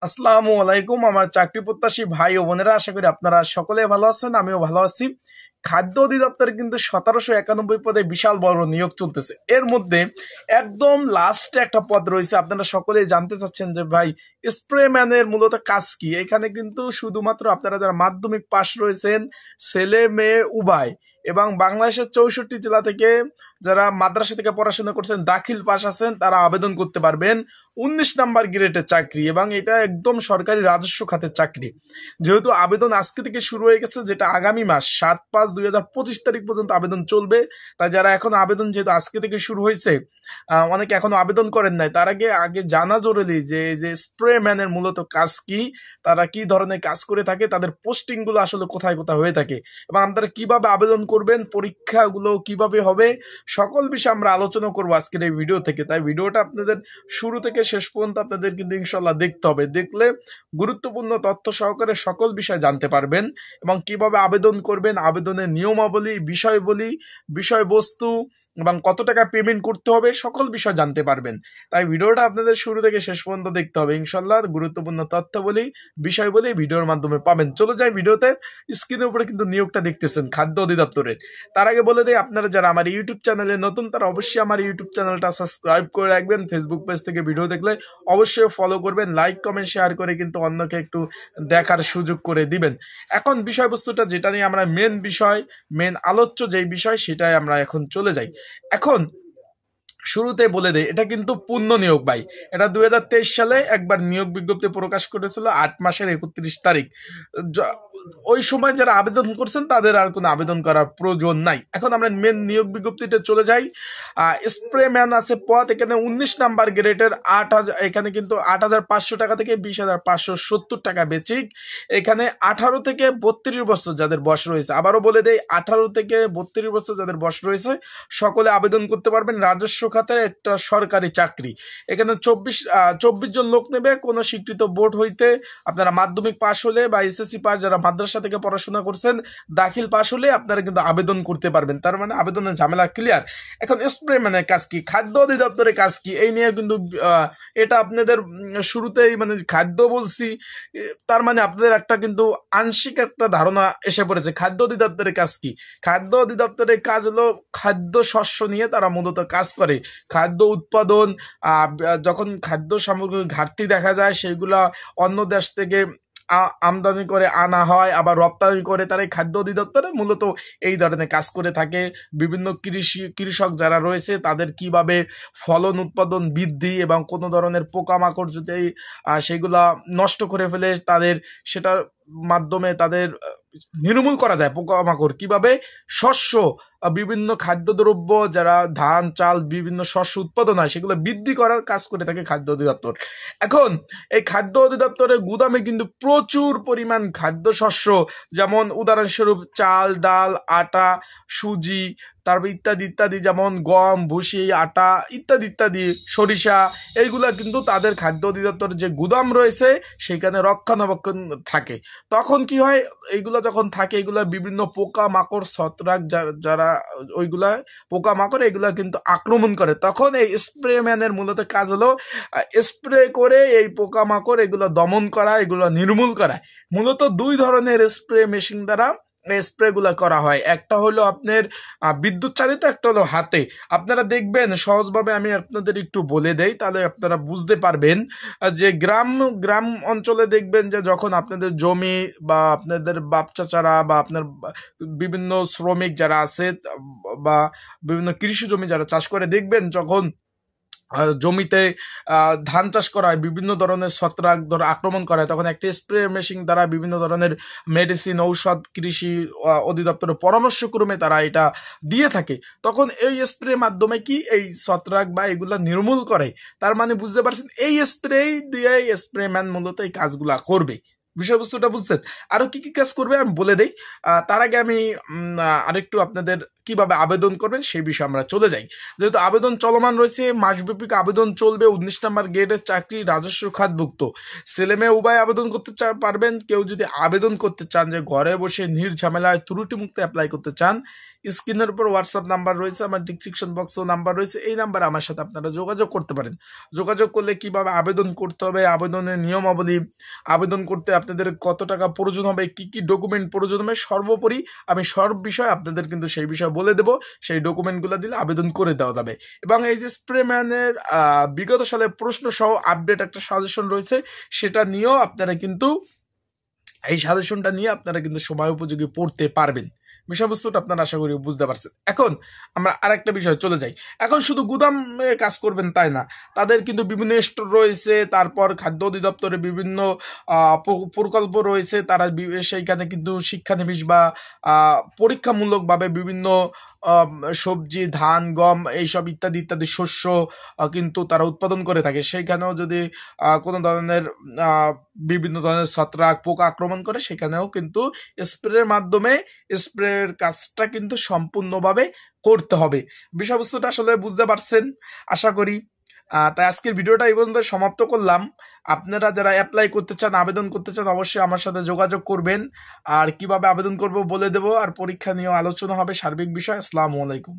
আসসালামু আলাইকুম আমার চাকরি প্রত্যাশী ভাই ও বোনেরা, আশা করি আপনারা সকলে ভালো আছেন। আমিও ভালো আছি। খাদ্য অধিদপ্তরে কিন্তু 1791 পদে বিশাল বড় নিয়োগ চলতেছে। এর মধ্যে একদম লাস্টে একটা পদ রয়েছে। আপনারা সকলেই জানতে চাচ্ছেন যে ভাই স্প্রে ম্যানের মূলত কাজ কি। এখানে কিন্তু শুধুমাত্র আপনারা যারা মাধ্যমিক পাশ রয়েছেন, ছেলে মেয়ে উভয়, এবং বাংলাদেশের 64 জেলা থেকে যারা মাদ্রাসা থেকে পড়াশোনা করছেন, দাখিল পাস আছেন, তারা আবেদন করতে পারবেন। 19 নাম্বার গ্রেডের চাকরি, এবং এটা একদম সরকারি রাজস্ব খাতের চাকরি। যেহেতু আবেদন আজকে থেকে শুরু হয়ে গেছে, যেটা আগামী মাস 7/5/2025 তারিখ পর্যন্ত আবেদন চলবে। তাই যারা এখন আবেদন যেহেতু আজকে থেকে শুরু হয়েছে, অনেকে এখনো আবেদন করেন নাই, তার আগে আগে জানা জরুরি যে যে স্প্রে ম্যানের মূলত কাজ কি, তারা কি ধরনের কাজ করে থাকে, তাদের পোস্টিং গুলো আসলে কোথায় কোথায় হয়ে থাকে, এবং আপনারা কিভাবে আবেদন করবেন, পরীক্ষাগুলো কিভাবে হবে, সকল বিষয়ে আমরা আলোচনা করবো আজকের এই ভিডিও থেকে। তাই ভিডিওটা আপনাদের শুরু থেকে শেষ পর্যন্ত আপনাদের কিন্তু ইনশাল্লাহ দেখতে হবে। দেখলে গুরুত্বপূর্ণ তথ্য সহকারে সকল বিষয় জানতে পারবেন, এবং কিভাবে আবেদন করবেন, আবেদনের নিয়মাবলী, বিষয়বলী, বিষয়বস্তু, এবং কত টাকা পেমেন্ট করতে হবে, সকল বিষয় জানতে পারবেন। তাই ভিডিওটা আপনাদের শুরু থেকে শেষ পর্যন্ত দেখতে হবে। ইনশাল্লাহ গুরুত্বপূর্ণ তথ্য বলি, বিষয় বলি ভিডিওর মাধ্যমে পাবেন। চলে যাই ভিডিওতে। স্ক্রিনের উপরে কিন্তু নিয়োগটা দেখতেছেন খাদ্য অধিদপ্তরের। তার আগে বলে দেই, আপনারা যারা আমার ইউটিউব চ্যানেলে নতুন, তারা অবশ্যই আমার ইউটিউব চ্যানেলটা সাবস্ক্রাইব করে রাখবেন। ফেসবুক পেজ থেকে ভিডিও দেখলে অবশ্যই ফলো করবেন, লাইক কমেন্ট শেয়ার করে কিন্তু অন্যকে একটু দেখার সুযোগ করে দিবেন। এখন বিষয়বস্তুটা যেটা নিয়ে আমরা মেন আলোচ্য যেই বিষয়, সেটাই আমরা এখন চলে যাই। এখন শুরুতে বলে দেয়, এটা কিন্তু পূর্ণ নিয়োগ ভাই। এটা 2023 সালে একবার নিয়োগ বিজ্ঞপ্তি প্রকাশ করেছিল 8 মাসের 31 তারিখ। ওই সময় যারা আবেদন করছেন তাদের আর কোনো আবেদন করার প্রয়োজন নাই। এখন আমরা মেন নিয়োগ বিজ্ঞপ্তিতে চলে যাই। স্প্রে ম্যান আছে পদ, এখানে 19 নাম্বার গ্রেডের 8,000, এখানে কিন্তু 8,500 টাকা থেকে 20,570 টাকা বেচিক। এখানে 18 থেকে 32 বছর যাদের বয়স রয়েছে, আবারও বলে দেয়, 18 থেকে 32 বছর যাদের বয়স রয়েছে সকলে আবেদন করতে পারবেন। রাজস্ব খাতের একটা সরকারি চাকরি। এখানে 24 জন লোক নেবে। কোনো স্বীকৃত বোর্ড হইতে আপনারা মাধ্যমিক পাশ হলে বা এসএসসি পাস, যারা মাদ্রাসা থেকে পড়াশোনা করছেন, দাখিল পাশ হলে আপনারা কিন্তু আবেদন করতে পারবেন। তার মানে আবেদনের ঝামেলা ক্লিয়ার। এখন স্প্রে ম্যানের কাজ কি, খাদ্য অধিদপ্তরের কাজ কি, এই নিয়ে কিন্তু এটা আপনাদের শুরুতেই মানে খাদ্য বলছি, তার মানে আপনাদের একটা কিন্তু আংশিক একটা ধারণা এসে পড়েছে। খাদ্য অধিদপ্তরের কাজ কি? খাদ্য অধিদপ্তরের কাজ হলো খাদ্য শস্য নিয়ে তারা মূলত কাজ করে। খাদ্য উৎপাদন, যখন খাদ্য সামগ্রীর ঘাটতি দেখা যায়, সেগুলা অন্য দেশ থেকে আমদানি করে আনা হয়, আবার রপ্তানি করে তারা এই খাদ্য অধিদপ্তরে মূলত এই ধরনের কাজ করে থাকে। বিভিন্ন কৃষক যারা রয়েছে তাদের কিভাবে ফলন উৎপাদন বৃদ্ধি, এবং কোনো ধরনের পোকামাকড় যদি সেগুলা নষ্ট করে ফেলে, তাদের সেটার মাধ্যমে তাদের নির্মূল করা যায়। পোকামাকড় কিভাবে শস্য, বিভিন্ন খাদ্যদ্রব্য, যারা ধান চাল বিভিন্ন শস্য উৎপাদন হয়, সেগুলো বৃদ্ধি করার কাজ করে থাকে খাদ্য অধিদপ্তর। এখন এই খাদ্য অধিদপ্তরের গুদামে কিন্তু প্রচুর পরিমাণ খাদ্যশস্য, যেমন উদাহরণস্বরূপ চাল, ডাল, আটা, সুজি, তারপর ইত্যাদি ইত্যাদি, যেমন গম, ভুসি, আটা ইত্যাদি ইত্যাদি, সরিষা, এইগুলা কিন্তু তাদের খাদ্য অধিদপ্তরের যে গুদাম রয়েছে সেখানে রক্ষণাবেক্ষণ থাকে। তখন কি হয়, এইগুলা যখন থাকে, এগুলা বিভিন্ন পোকা মাকড়, ছত্রাক, যারা ওইগুলা পোকা মাকড় এগুলা কিন্তু আক্রমণ করে। তখন এই স্প্রে ম্যানের মূলত কাজ হলো স্প্রে করে এই পোকা মাকড় এগুলো দমন করা, এগুলো নির্মূল করা। মূলত দুই ধরনের স্প্রে মেশিন দ্বারা স্প্রে গুলা করা হয়। একটা হলো আপনার বিদ্যুৎ চালিত, একটা হলো হাতে। আপনারা দেখবেন সহজভাবে আমি আপনাদের একটু বলে দেই, তাহলে আপনারা বুঝতে পারবেন যে গ্রাম অঞ্চলে দেখবেন যে যখন আপনাদের জমি বা আপনাদের বাপ চাচারা বা আপনার বিভিন্ন শ্রমিক যারা আছে বা বিভিন্ন কৃষি জমি যারা চাষ করে, দেখবেন যখন জমিতে ধান চাষ করা হয়, বিভিন্ন ধরনের ছত্রাক আক্রমণ করা হয়, তখন একটি স্প্রে মেশিন দ্বারা বিভিন্ন ধরনের মেডিসিন, ঔষধ কৃষি অধিদপ্তরের পরামর্শক্রমে তারা এটা দিয়ে থাকে। তখন এই স্প্রে মাধ্যমে কি এই ছত্রাক বা এগুলা নির্মূল করে। তার মানে বুঝতে পারছেন, এই স্প্রে দিয়ে স্প্রে ম্যান মূলত এই কাজগুলা করবে। বিষয়বস্তুটা বুঝছেন? আরো কি কি কাজ করবে আমি বলে দেই। তার আগে আমি আরেকটু আপনাদের কিভাবে আবেদন করবেন সেই বিষয়ে আমরা চলে যাই। যেহেতু আবেদন চলমান রয়েছে, মাসব্যাপী আবেদন চলবে। 19 নাম্বার গ্রেডের চাকরি, রাজস্ব খাতভুক্ত, ছেলে মেয়ে উভয় আবেদন করতে পারবেন। কেউ যদি আবেদন করতে চান যে ঘরে বসে নির্ঝামেলায় ত্রুটি মুক্ত অ্যাপ্লাই করতে চান, স্ক্রিনের উপর হোয়াটসঅ্যাপ নাম্বার রয়েছে, আমার ডিসক্রিপশন বক্সেও নাম্বার রয়েছে, এই নাম্বারে আমার সাথে আপনারা যোগাযোগ করতে পারেন। যোগাযোগ করলে কিভাবে আবেদন করতে হবে, আবেদনের নিয়মাবলী, আবেদন করতে আপনাদের কত টাকা প্রয়োজন হবে, কি কি ডকুমেন্ট প্রয়োজন হবে, সর্বোপরি আমি সব বিষয় আপনাদের কিন্তু সেই বিষয় বলে দেবো। সেই ডকুমেন্টগুলো দিলে আবেদন করে দেওয়া যাবে। এবং এই যে স্প্রেম্যানের বিগত সালে প্রশ্ন সহ আপডেট একটা সাজেশন রয়েছে, সেটা নিয়েও আপনারা কিন্তু এই সাজেশনটা নিয়ে আপনারা কিন্তু সময় উপযোগী পড়তে পারবেন। বিষয়বস্তুটা আপনারা আশা করি বুঝতে পারছেন। এখন আমরা আরেকটা বিষয় চলে যাই। এখন শুধু গুদামে কাজ করবেন তাই না, তাদের কিন্তু বিভিন্ন স্টোর রয়েছে, তারপর খাদ্য অধিদপ্তরের বিভিন্ন প্রকল্প রয়েছে, তারা সেইখানে কিন্তু শিক্ষানবিশ বা পরীক্ষামূলকভাবে বিভিন্ন সবজি, ধান, গম এইসব ইত্যাদি ইত্যাদি শস্য কিন্তু তারা উৎপাদন করে থাকে। সেইখানেও যদি কোনো ধরনের বিভিন্ন ধরনের ছত্রাক, পোকা আক্রমণ করে, সেখানেও কিন্তু স্প্রের মাধ্যমে স্প্রের কাজটা কিন্তু সম্পূর্ণভাবে করতে হবে। বিষয়বস্তুটা আসলে বুঝতে পারছেন আশা করি। তাই আজকের ভিডিওটা এই পর্যন্ত সমাপ্ত করলাম। আপনারা যারা অ্যাপ্লাই করতে চান, আবেদন করতে চান, অবশ্যই আমার সাথে যোগাযোগ করবেন। আর কিভাবে আবেদন করব বলে দেবো, আর পরীক্ষা নিয়েও আলোচনা হবে, সার্বিক বিষয়। আসসালামু আলাইকুম।